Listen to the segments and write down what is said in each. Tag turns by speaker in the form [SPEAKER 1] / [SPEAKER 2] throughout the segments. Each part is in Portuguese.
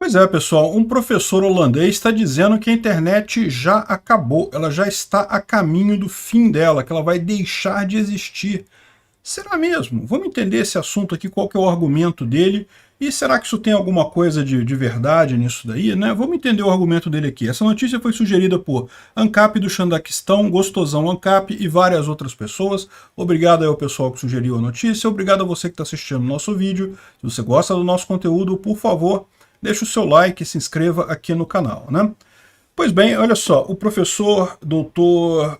[SPEAKER 1] Pois é, pessoal, um professor holandês está dizendo que a internet já acabou, ela já está a caminho do fim dela, que ela vai deixar de existir. Será mesmo? Vamos entender esse assunto aqui, qual que é o argumento dele, e será que isso tem alguma coisa de verdade nisso daí, né? Vamos entender o argumento dele aqui. Essa notícia foi sugerida por ANCAP do Xandaquistão, Gostosão ANCAP e várias outras pessoas. Obrigado aí ao pessoal que sugeriu a notícia, obrigado a você que está assistindo o nosso vídeo. Se você gosta do nosso conteúdo, por favor, deixe o seu like e se inscreva aqui no canal, né? Pois bem, olha só, o professor Dr.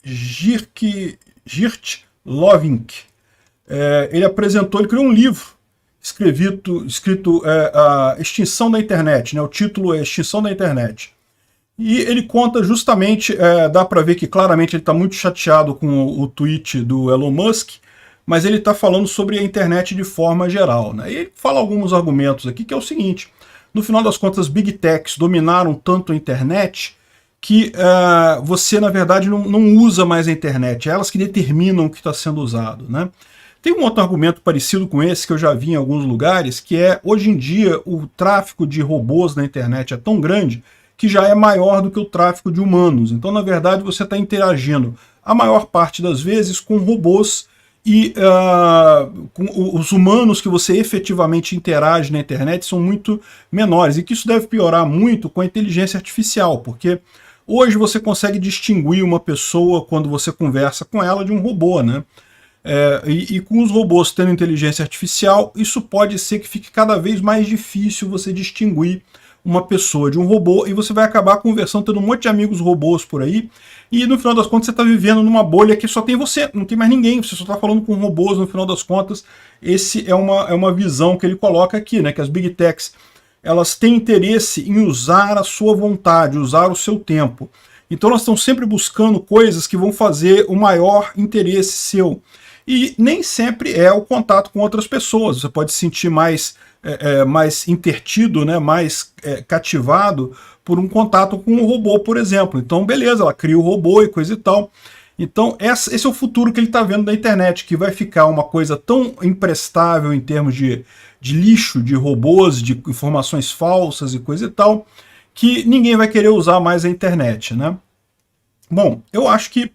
[SPEAKER 1] Geert Lovink, ele criou um livro escrito A Extinção da Internet, né? O título é Extinção da Internet. E ele conta justamente, dá para ver que claramente ele está muito chateado com o tweet do Elon Musk, mas ele está falando sobre a internet de forma geral, né? E ele fala alguns argumentos aqui, que é o seguinte: no final das contas, Big Techs dominaram tanto a internet que você, na verdade, não usa mais a internet, é elas que determinam o que está sendo usado, né? Tem um outro argumento parecido com esse que eu já vi em alguns lugares, que é, hoje em dia, o tráfego de robôs na internet é tão grande que já é maior do que o tráfego de humanos. Então, na verdade, você está interagindo a maior parte das vezes com robôs e com os humanos que você efetivamente interage na internet são muito menores. E que isso deve piorar muito com a inteligência artificial, porque hoje você consegue distinguir uma pessoa quando você conversa com ela de um robô, né? E com os robôs tendo inteligência artificial, isso pode ser que fique cada vez mais difícil você distinguir uma pessoa de um robô, e você vai acabar conversando, tendo um monte de amigos robôs por aí, e no final das contas você está vivendo numa bolha que só tem você, não tem mais ninguém, você só está falando com robôs no final das contas. Esse é uma visão que ele coloca aqui, né, que as Big Techs, elas têm interesse em usar a sua vontade, usar o seu tempo. Então elas estão sempre buscando coisas que vão fazer o maior interesse seu. E nem sempre é o contato com outras pessoas. Você pode se sentir mais intertido, né, mais cativado por um contato com um robô, por exemplo. Então, beleza, ela cria o robô e coisa e tal. Então, esse é o futuro que ele está vendo da internet, que vai ficar uma coisa tão imprestável em termos de lixo, de robôs, de informações falsas e coisa e tal, que ninguém vai querer usar mais a internet, né? Bom, eu acho que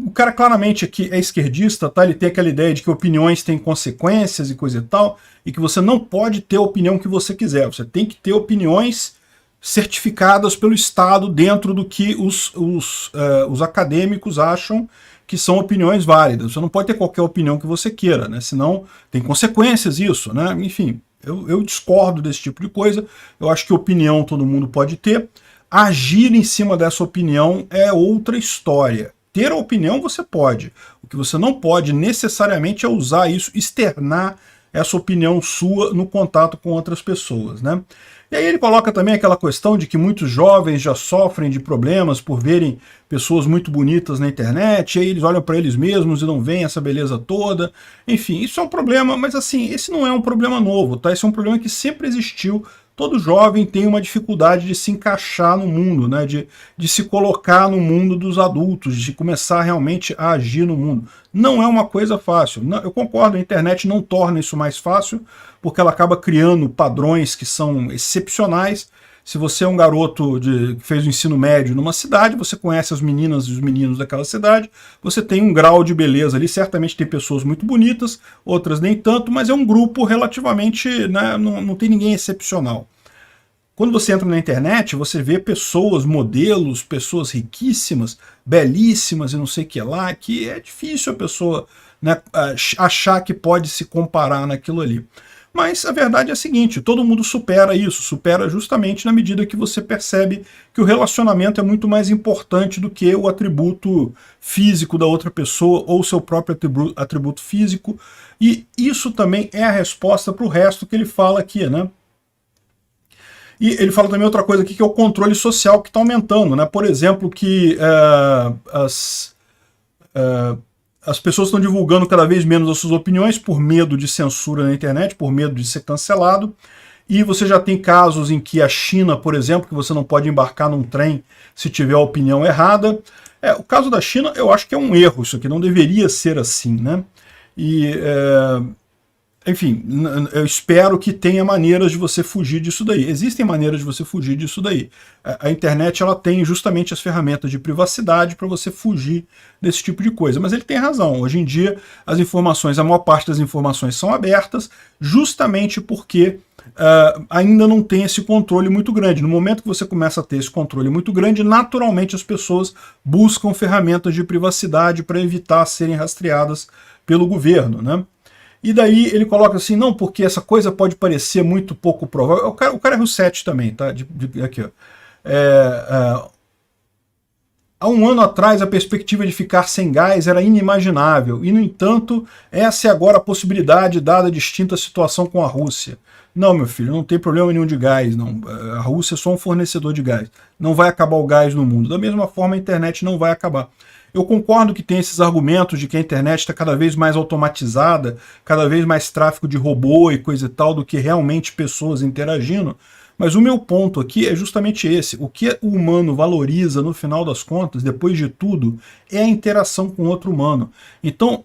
[SPEAKER 1] o cara claramente aqui é esquerdista, tá? Ele tem aquela ideia de que opiniões têm consequências e coisa e tal, e que você não pode ter a opinião que você quiser, você tem que ter opiniões certificadas pelo Estado dentro do que os acadêmicos acham que são opiniões válidas. Você não pode ter qualquer opinião que você queira, né? Senão tem consequências isso, né? Enfim, eu discordo desse tipo de coisa. Eu acho que opinião todo mundo pode ter. Agir em cima dessa opinião é outra história. Ter a opinião você pode. O que você não pode necessariamente é usar isso, externar essa opinião sua no contato com outras pessoas, né? E aí ele coloca também aquela questão de que muitos jovens já sofrem de problemas por verem pessoas muito bonitas na internet, e aí eles olham para eles mesmos e não veem essa beleza toda. Enfim, isso é um problema, mas assim, esse não é um problema novo, tá? Esse é um problema que sempre existiu. Todo jovem tem uma dificuldade de se encaixar no mundo, né? de se colocar no mundo dos adultos, de começar realmente a agir no mundo. Não é uma coisa fácil. Não, eu concordo, a internet não torna isso mais fácil, porque ela acaba criando padrões que são excepcionais. Se você é um garoto que fez o ensino médio numa cidade, você conhece as meninas e os meninos daquela cidade, você tem um grau de beleza ali, certamente tem pessoas muito bonitas, outras nem tanto, mas é um grupo relativamente, né, não tem ninguém excepcional. Quando você entra na internet, você vê pessoas, modelos, pessoas riquíssimas, belíssimas e não sei o que lá, que é difícil a pessoa, né, achar que pode se comparar naquilo ali. Mas a verdade é a seguinte, todo mundo supera isso, supera justamente na medida que você percebe que o relacionamento é muito mais importante do que o atributo físico da outra pessoa ou o seu próprio atributo físico. E isso também é a resposta para o resto que ele fala aqui, né? E ele fala também outra coisa aqui, que é o controle social que está aumentando, né? Por exemplo, que as pessoas estão divulgando cada vez menos as suas opiniões por medo de censura na internet, por medo de ser cancelado. E você já tem casos em que a China, por exemplo, que você não pode embarcar num trem se tiver a opinião errada. O caso da China, eu acho que é um erro, isso aqui não deveria ser assim, né? E enfim, eu espero que tenha maneiras de você fugir disso daí. Existem maneiras de você fugir disso daí. A internet ela tem justamente as ferramentas de privacidade para você fugir desse tipo de coisa. Mas ele tem razão. Hoje em dia, as informações, a maior parte das informações são abertas, justamente porque ainda não tem esse controle muito grande. No momento que você começa a ter esse controle muito grande, naturalmente as pessoas buscam ferramentas de privacidade para evitar serem rastreadas pelo governo, né? E daí ele coloca assim, não, porque essa coisa pode parecer muito pouco provável. O cara é Roussetti também, tá? Aqui, ó. Há um ano atrás, a perspectiva de ficar sem gás era inimaginável, e, no entanto, essa é agora a possibilidade dada a distinta situação com a Rússia. Não, meu filho, não tem problema nenhum de gás, não. A Rússia é só um fornecedor de gás. Não vai acabar o gás no mundo. Da mesma forma, a internet não vai acabar. Eu concordo que tem esses argumentos de que a internet está cada vez mais automatizada, cada vez mais tráfego de robô e coisa e tal, do que realmente pessoas interagindo, mas o meu ponto aqui é justamente esse. O que o humano valoriza, no final das contas, depois de tudo, é a interação com outro humano. Então,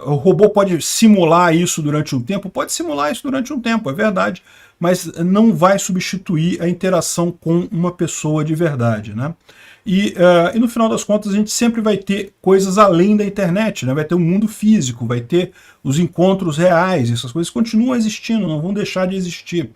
[SPEAKER 1] o robô pode simular isso durante um tempo? Pode simular isso durante um tempo, é verdade, mas não vai substituir a interação com uma pessoa de verdade, né? E no final das contas a gente sempre vai ter coisas além da internet, né? Vai ter um mundo físico, vai ter os encontros reais, essas coisas continuam existindo, não vão deixar de existir.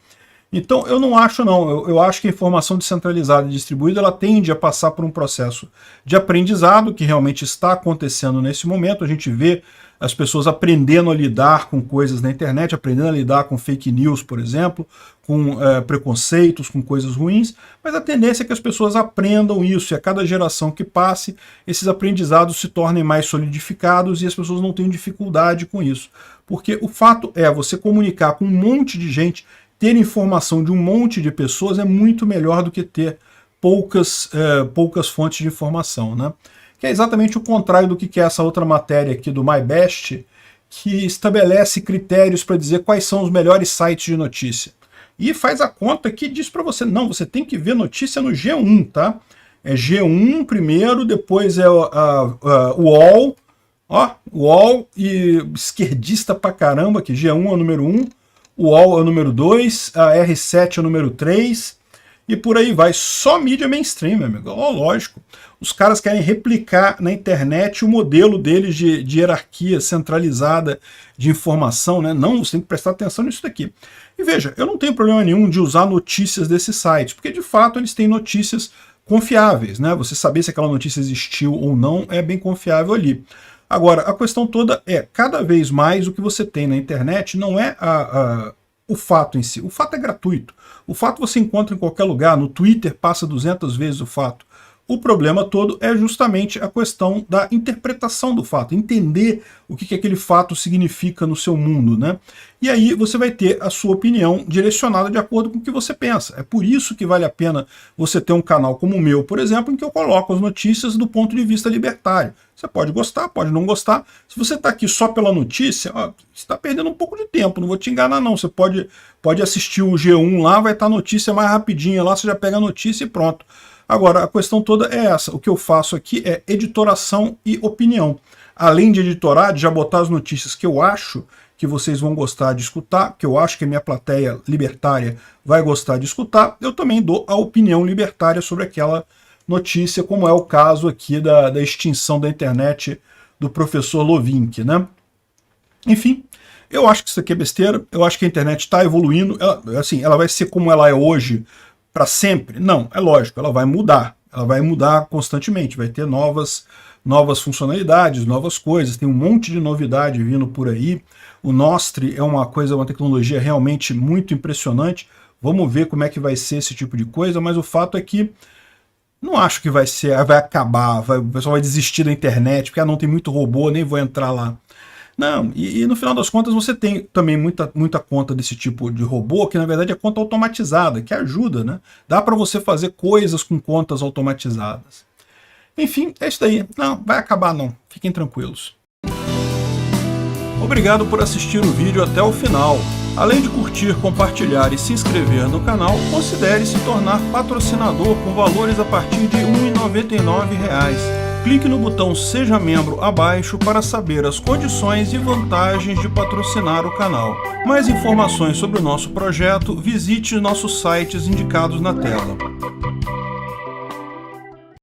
[SPEAKER 1] Então eu não acho não, eu acho que a informação descentralizada e distribuída ela tende a passar por um processo de aprendizado que realmente está acontecendo nesse momento. A gente vê as pessoas aprendendo a lidar com coisas na internet, aprendendo a lidar com fake news, por exemplo, com preconceitos, com coisas ruins, mas a tendência é que as pessoas aprendam isso, e a cada geração que passe, esses aprendizados se tornem mais solidificados e as pessoas não tenham dificuldade com isso. Porque o fato é, você comunicar com um monte de gente, ter informação de um monte de pessoas é muito melhor do que ter poucas fontes de informação, né? Que é exatamente o contrário do que é essa outra matéria aqui do MyBest, que estabelece critérios para dizer quais são os melhores sites de notícia. E faz a conta que diz para você, não, você tem que ver notícia no G1, tá? É G1 primeiro, depois é o UOL, ó, UOL e esquerdista pra caramba, que G1 é o número 1, o UOL é o número 2, a R7 é o número 3, e por aí vai. Só mídia mainstream, meu amigo. Oh, lógico. Os caras querem replicar na internet o modelo deles de hierarquia centralizada de informação, né? Não, você tem que prestar atenção nisso daqui. E veja, eu não tenho problema nenhum de usar notícias desses sites, porque de fato eles têm notícias confiáveis, né? Você saber se aquela notícia existiu ou não é bem confiável ali. Agora, a questão toda é, cada vez mais o que você tem na internet não é o fato em si. O fato é gratuito. O fato você encontra em qualquer lugar. No Twitter passa 200 vezes o fato. O problema todo é justamente a questão da interpretação do fato, entender o que aquele fato significa no seu mundo, né? E aí você vai ter a sua opinião direcionada de acordo com o que você pensa. É por isso que vale a pena você ter um canal como o meu, por exemplo, em que eu coloco as notícias do ponto de vista libertário. Você pode gostar, pode não gostar. Se você está aqui só pela notícia, ó, você está perdendo um pouco de tempo, não vou te enganar não. Você pode assistir o G1 lá, vai estar a notícia mais rapidinha lá, você já pega a notícia e pronto. Agora, a questão toda é essa. O que eu faço aqui é editoração e opinião. Além de editorar, de já botar as notícias que eu acho que vocês vão gostar de escutar, que eu acho que a minha plateia libertária vai gostar de escutar, eu também dou a opinião libertária sobre aquela notícia, como é o caso aqui da extinção da internet do professor Lovink, né? Enfim, eu acho que isso aqui é besteira, eu acho que a internet está evoluindo, ela vai ser como ela é hoje, para sempre? Não, é lógico, ela vai mudar constantemente, vai ter novas funcionalidades, novas coisas, tem um monte de novidade vindo por aí. O Nostr é uma tecnologia realmente muito impressionante, vamos ver como é que vai ser esse tipo de coisa, mas o fato é que não acho que vai acabar, o pessoal vai desistir da internet, porque não tem muito robô, nem vou entrar lá. Não, e no final das contas você tem também muita conta desse tipo de robô, que na verdade é conta automatizada, que ajuda, né? Dá para você fazer coisas com contas automatizadas. Enfim, é isso daí. Não, vai acabar não, fiquem tranquilos. Obrigado por assistir o vídeo até o final. Além de curtir, compartilhar e se inscrever no canal, considere se tornar patrocinador com valores a partir de R$ 1,99. Clique no botão Seja Membro abaixo para saber as condições e vantagens de patrocinar o canal. Mais informações sobre o nosso projeto, visite nossos sites indicados na tela.